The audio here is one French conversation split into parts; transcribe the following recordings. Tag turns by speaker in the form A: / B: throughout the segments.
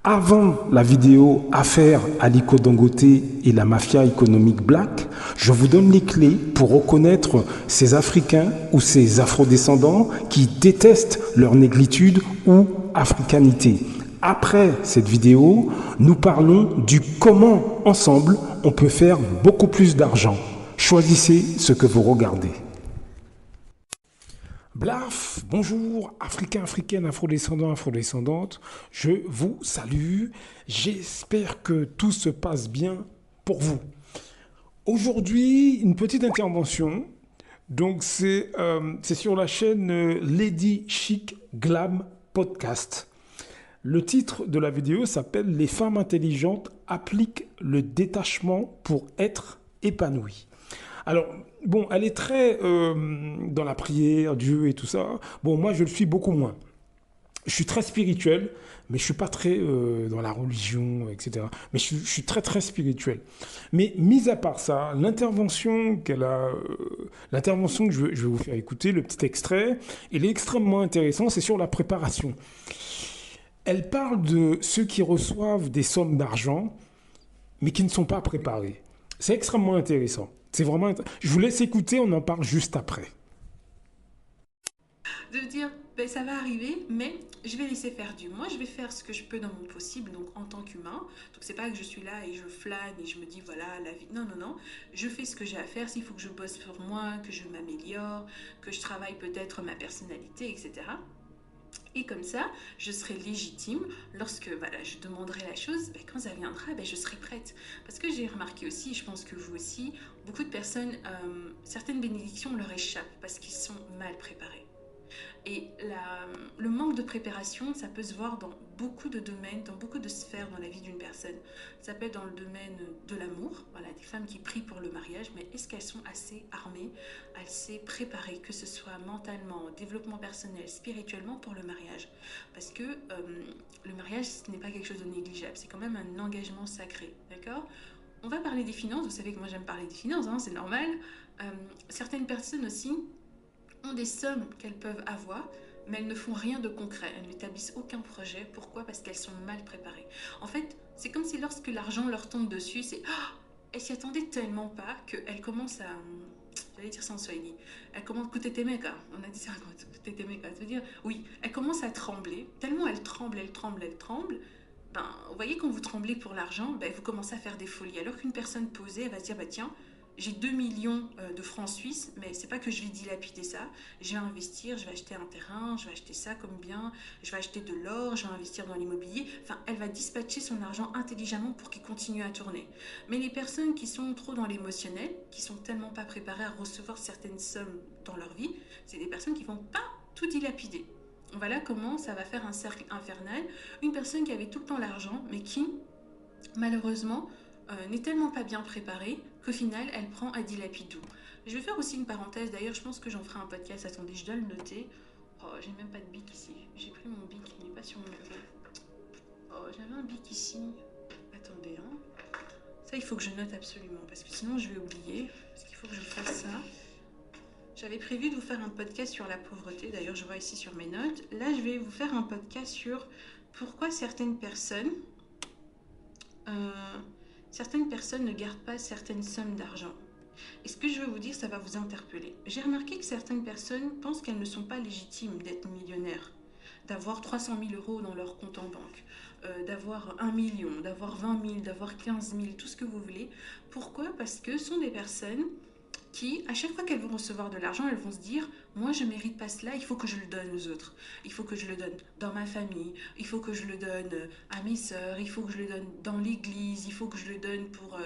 A: Avant la vidéo Affaire Aliko Dangote et la mafia économique black, je vous donne les clés pour reconnaître ces Africains ou ces Afrodescendants qui détestent leur négritude ou africanité. Après cette vidéo, nous parlons du comment ensemble on peut faire beaucoup plus d'argent. Choisissez ce que vous regardez. Blaf, bonjour, Africains, Africaines, Afrodescendants, Afrodescendantes, je vous salue, j'espère que tout se passe bien pour vous. Aujourd'hui, une petite intervention, donc c'est sur la chaîne Lady Chic Glam Podcast. Le titre de la vidéo s'appelle « Les femmes intelligentes appliquent le détachement pour être épanouies ». Alors, bon, elle est très dans la prière, Dieu et tout ça. Bon, moi, je le suis beaucoup moins. Je suis très spirituel, mais je ne suis pas très dans la religion, etc. Mais je suis très, très spirituel. Mais mis à part ça, l'intervention que je vais vous faire écouter, le petit extrait, il est extrêmement intéressant, c'est sur la préparation. Elle parle de ceux qui reçoivent des sommes d'argent, mais qui ne sont pas préparés. C'est extrêmement intéressant. C'est vraiment... Je vous laisse écouter, on en parle juste après.
B: De dire, ben, ça va arriver, mais je vais laisser faire Dieu. Moi, je vais faire ce que je peux dans mon possible, donc en tant qu'humain. Donc, c'est pas que je suis là et je flâne et je me dis, voilà, la vie. Non, non, non. Je fais ce que j'ai à faire. S'il faut que je bosse pour moi, que je m'améliore, que je travaille peut-être ma personnalité, etc. Et comme ça, je serai légitime lorsque voilà, je demanderai la chose, ben, quand ça viendra, ben, je serai prête. Parce que j'ai remarqué aussi, je pense que vous aussi, beaucoup de personnes, certaines bénédictions leur échappent parce qu'ils sont mal préparés. Et le manque de préparation, ça peut se voir dans beaucoup de domaines, dans beaucoup de sphères dans la vie d'une personne. Ça peut être dans le domaine de l'amour, voilà, des femmes qui prient pour le mariage, mais est-ce qu'elles sont assez armées, assez préparées, que ce soit mentalement, développement personnel, spirituellement pour le mariage? Parce que le mariage, ce n'est pas quelque chose de négligeable, c'est quand même un engagement sacré, d'accord? On va parler des finances, vous savez que moi j'aime parler des finances, hein, c'est normal. Certaines personnes aussi ont des sommes qu'elles peuvent avoir, mais elles ne font rien de concret, elles n'établissent aucun projet. Pourquoi? Parce qu'elles sont mal préparées. En fait, c'est comme si lorsque l'argent leur tombe dessus, c'est elles s'y attendaient tellement pas qu'elles commencent à... J'allais dire sans swahili. Elles commencent... Kutetemeka. On a dit ça quand Kutetemeka. Ça veut dire, oui, elles commencent à trembler. Tellement elles tremblent. Ben, vous voyez, quand vous tremblez pour l'argent, ben, vous commencez à faire des folies. Alors qu'une personne posée, elle va se dire, bah tiens, j'ai 2 millions de francs suisses, mais c'est pas que je vais dilapider ça. Je vais investir, je vais acheter un terrain, je vais acheter ça comme bien, je vais acheter de l'or, je vais investir dans l'immobilier. Enfin, elle va dispatcher son argent intelligemment pour qu'il continue à tourner. Mais les personnes qui sont trop dans l'émotionnel, qui sont tellement pas préparées à recevoir certaines sommes dans leur vie, c'est des personnes qui vont pas tout dilapider. Voilà comment ça va faire un cercle infernal. Une personne qui avait tout le temps l'argent, mais qui, malheureusement, n'est tellement pas bien préparée qu'au final, elle prend à dilapidou. Je vais faire aussi une parenthèse, d'ailleurs, je pense que j'en ferai un podcast. Attendez, je dois le noter. Oh, j'ai même pas de bic ici. J'ai pris mon bic, il n'est pas sur mon bureau. Oh, j'avais un bic ici. Attendez, hein. Ça, il faut que je note absolument, parce que sinon, je vais oublier. Parce qu'il faut que je fasse ça. J'avais prévu de vous faire un podcast sur la pauvreté. D'ailleurs, je vois ici sur mes notes. Là, je vais vous faire un podcast sur pourquoi certaines personnes ne gardent pas certaines sommes d'argent. Et ce que je veux vous dire, ça va vous interpeller. J'ai remarqué que certaines personnes pensent qu'elles ne sont pas légitimes d'être millionnaires, d'avoir 300 000 euros dans leur compte en banque, d'avoir 1 million, d'avoir 20 000, d'avoir 15 000, tout ce que vous voulez. Pourquoi? Parce que ce sont des personnes qui, à chaque fois qu'elles vont recevoir de l'argent, elles vont se dire « Moi, je ne mérite pas cela, il faut que je le donne aux autres. Il faut que je le donne dans ma famille, il faut que je le donne à mes sœurs, il faut que je le donne dans l'église, il faut que je le donne pour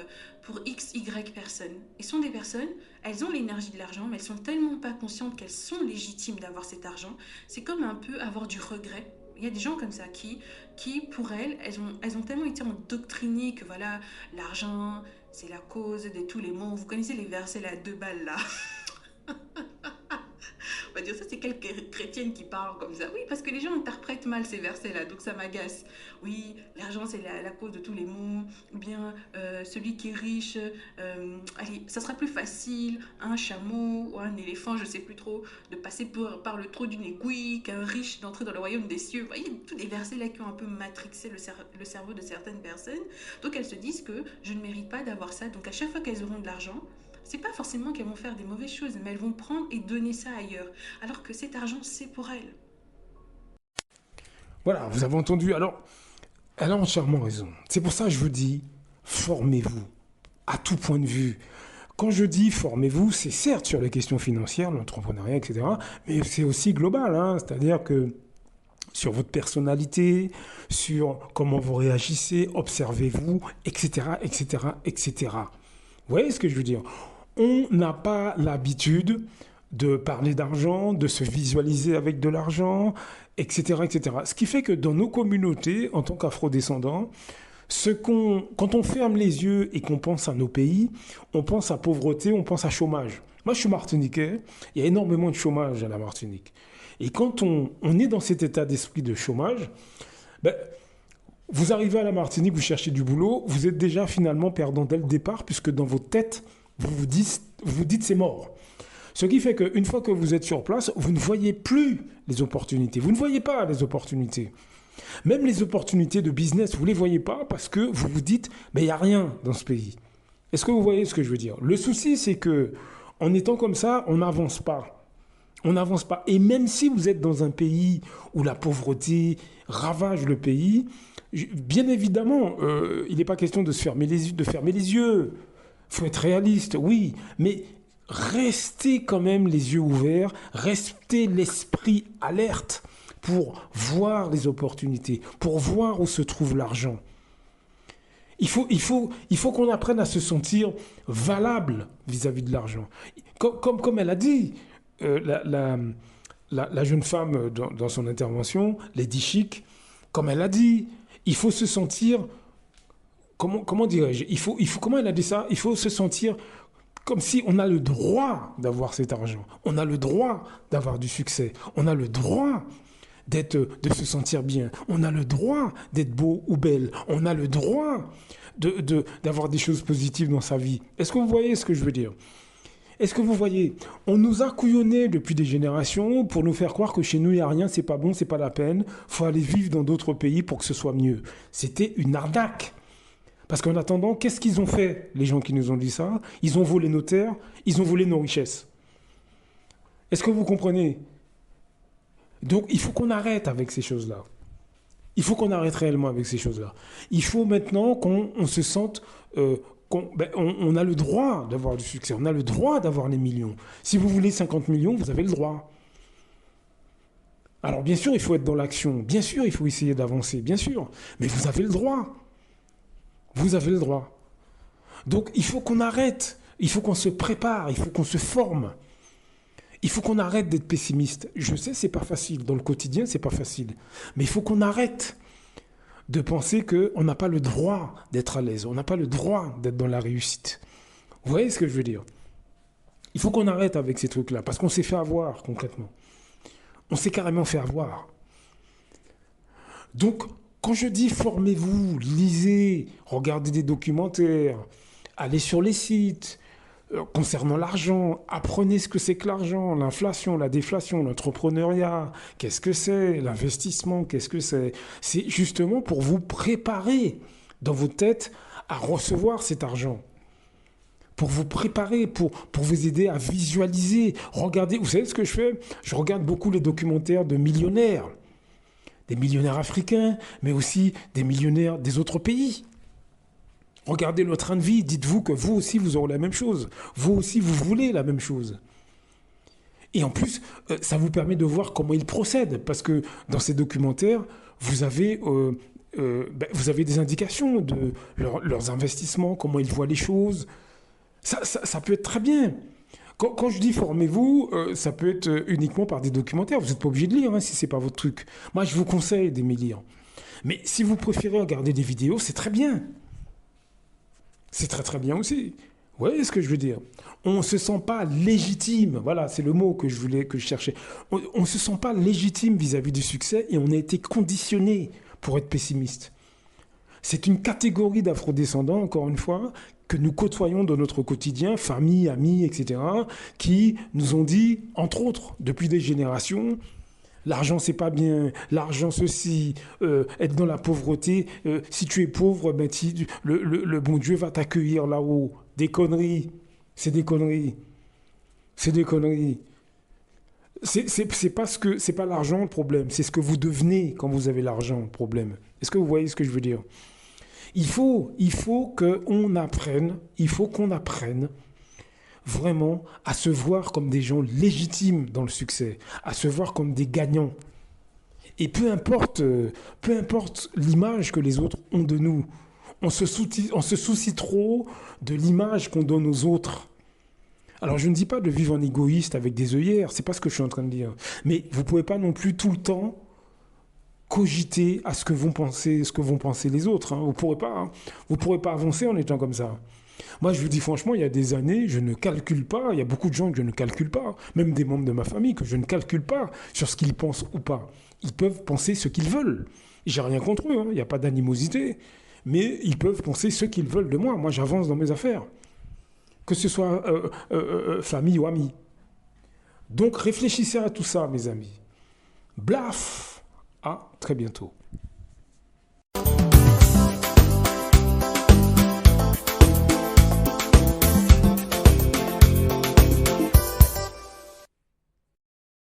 B: X, Y personnes. » Et ce sont des personnes, elles ont l'énergie de l'argent, mais elles sont tellement pas conscientes qu'elles sont légitimes d'avoir cet argent. C'est comme un peu avoir du regret. Il y a des gens comme ça qui pour elles ont tellement été endoctrinées que voilà, l'argent... c'est la cause de tous les maux. Vous connaissez les versets là, 2 balles là. On va dire ça, c'est quelle chrétienne qui parle comme ça? Oui, parce que les gens interprètent mal ces versets-là, donc ça m'agace. Oui, l'argent c'est la cause de tous les maux, ou bien celui qui est riche, allez, ça sera plus facile, un chameau ou un éléphant, je sais plus trop, de passer par le trou d'une aiguille qu'un riche d'entrer dans le royaume des cieux. Vous voyez, tous les versets là qui ont un peu matrixé le cerveau de certaines personnes. Donc elles se disent que je ne mérite pas d'avoir ça. Donc à chaque fois qu'elles auront de l'argent, c'est pas forcément qu'elles vont faire des mauvaises choses, mais elles vont prendre et donner ça ailleurs. Alors que cet argent, c'est pour elles.
A: Voilà, vous avez entendu. Alors, elle a entièrement raison. C'est pour ça que je vous dis, formez-vous à tout point de vue. Quand je dis formez-vous, c'est certes sur les questions financières, l'entrepreneuriat, etc., mais c'est aussi global, hein. C'est-à-dire que sur votre personnalité, sur comment vous réagissez, observez-vous, etc., etc., etc. Vous voyez ce que je veux dire? On n'a pas l'habitude de parler d'argent, de se visualiser avec de l'argent, etc., etc. Ce qui fait que dans nos communautés, en tant qu'afrodescendants, quand on ferme les yeux et qu'on pense à nos pays, on pense à pauvreté, on pense à chômage. Moi, je suis martiniquais, il y a énormément de chômage à la Martinique. Et quand on est dans cet état d'esprit de chômage, ben, vous arrivez à la Martinique, vous cherchez du boulot, vous êtes déjà finalement perdant dès le départ, puisque dans votre tête, vous dites c'est mort. Ce qui fait qu'une fois que vous êtes sur place, vous ne voyez plus les opportunités. Vous ne voyez pas les opportunités. Même les opportunités de business, vous ne les voyez pas parce que vous vous dites, mais il n'y a rien dans ce pays. Est-ce que vous voyez ce que je veux dire? Le souci, c'est que en étant comme ça, on n'avance pas. On n'avance pas. Et même si vous êtes dans un pays où la pauvreté ravage le pays, bien évidemment, il n'est pas question de fermer les yeux. Il faut être réaliste, oui, mais restez quand même les yeux ouverts, restez l'esprit alerte pour voir les opportunités, pour voir où se trouve l'argent. Il faut qu'on apprenne à se sentir valable vis-à-vis de l'argent. Comme elle a dit, la jeune femme dans son intervention, Lady Chic, comme elle a dit, il faut se sentir, comment dirais-je, comment elle a dit ça? Il faut se sentir comme si on a le droit d'avoir cet argent. On a le droit d'avoir du succès. On a le droit de se sentir bien. On a le droit d'être beau ou belle. On a le droit d'avoir des choses positives dans sa vie. Est-ce que vous voyez ce que je veux dire? Est-ce que vous voyez? On nous a couillonnés depuis des générations pour nous faire croire que chez nous, il n'y a rien, c'est pas bon, c'est pas la peine. Il faut aller vivre dans d'autres pays pour que ce soit mieux. C'était une arnaque. Parce qu'en attendant, qu'est-ce qu'ils ont fait, les gens qui nous ont dit ça? Ils ont volé nos terres, ils ont volé nos richesses. Est-ce que vous comprenez? Donc, il faut qu'on arrête avec ces choses-là. Il faut qu'on arrête réellement avec ces choses-là. Il faut maintenant qu'on se sente... on a le droit d'avoir du succès, on a le droit d'avoir les millions. Si vous voulez 50 millions, vous avez le droit. Alors, bien sûr, il faut être dans l'action. Bien sûr, il faut essayer d'avancer. Bien sûr. Mais vous avez le droit. Vous avez le droit. Donc, il faut qu'on arrête. Il faut qu'on se prépare. Il faut qu'on se forme. Il faut qu'on arrête d'être pessimiste. Je sais, c'est pas facile. Dans le quotidien, c'est pas facile. Mais il faut qu'on arrête de penser qu'on n'a pas le droit d'être à l'aise. On n'a pas le droit d'être dans la réussite. Vous voyez ce que je veux dire? Il faut qu'on arrête avec ces trucs-là. Parce qu'on s'est fait avoir, concrètement. On s'est carrément fait avoir. Donc, quand je dis formez-vous, lisez, regardez des documentaires, allez sur les sites, concernant l'argent, apprenez ce que c'est que l'argent, l'inflation, la déflation, l'entrepreneuriat, qu'est-ce que c'est, l'investissement, qu'est-ce que c'est. C'est justement pour vous préparer dans votre tête à recevoir cet argent. Pour vous préparer, pour vous aider à visualiser. Regardez, vous savez ce que je fais? Je regarde beaucoup les documentaires de millionnaires. Des millionnaires africains, mais aussi des millionnaires des autres pays. Regardez le train de vie, dites-vous que vous aussi, vous aurez la même chose. Vous aussi, vous voulez la même chose. Et en plus, ça vous permet de voir comment ils procèdent, parce que dans ces documentaires, vous avez des indications de leurs investissements, comment ils voient les choses. Ça peut être très bien. Quand je dis formez-vous, ça peut être uniquement par des documentaires. Vous n'êtes pas obligé de lire si ce n'est pas votre truc. Moi, je vous conseille d'aimer lire. Mais si vous préférez regarder des vidéos, c'est très bien. C'est très très bien aussi. Vous Vous voyez ce que je veux dire? On ne se sent pas légitime. Voilà, c'est le mot que que je cherchais. On ne se sent pas légitime vis-à-vis du succès et on a été conditionné pour être pessimiste. C'est une catégorie d'afrodescendants, encore une fois, que nous côtoyons dans notre quotidien, famille, amis, etc., qui nous ont dit, entre autres, depuis des générations, l'argent c'est pas bien, l'argent ceci, être dans la pauvreté, si tu es pauvre, ben, le bon Dieu va t'accueillir là-haut. Des conneries, c'est des conneries, c'est des conneries. C'est pas l'argent le problème, c'est ce que vous devenez quand vous avez l'argent le problème. Est-ce que vous voyez ce que je veux dire? Il faut qu'on apprenne vraiment à se voir comme des gens légitimes dans le succès, à se voir comme des gagnants. Et peu importe l'image que les autres ont de nous, on se soucie trop de l'image qu'on donne aux autres. Alors je ne dis pas de vivre en égoïste avec des œillères, c'est pas ce que je suis en train de dire. Mais vous pouvez pas non plus tout le temps cogiter à ce que vont penser les autres. Hein. Vous pourrez pas avancer en étant comme ça. Moi, je vous dis franchement, il y a des années, je ne calcule pas. Il y a beaucoup de gens que je ne calcule pas, même des membres de ma famille que je ne calcule pas sur ce qu'ils pensent ou pas. Ils peuvent penser ce qu'ils veulent. J'ai rien contre eux, hein. Il n'y a pas d'animosité, mais ils peuvent penser ce qu'ils veulent de moi. Moi, j'avance dans mes affaires, que ce soit famille ou amis. Donc, réfléchissez à tout ça, mes amis. Blaf! À très bientôt.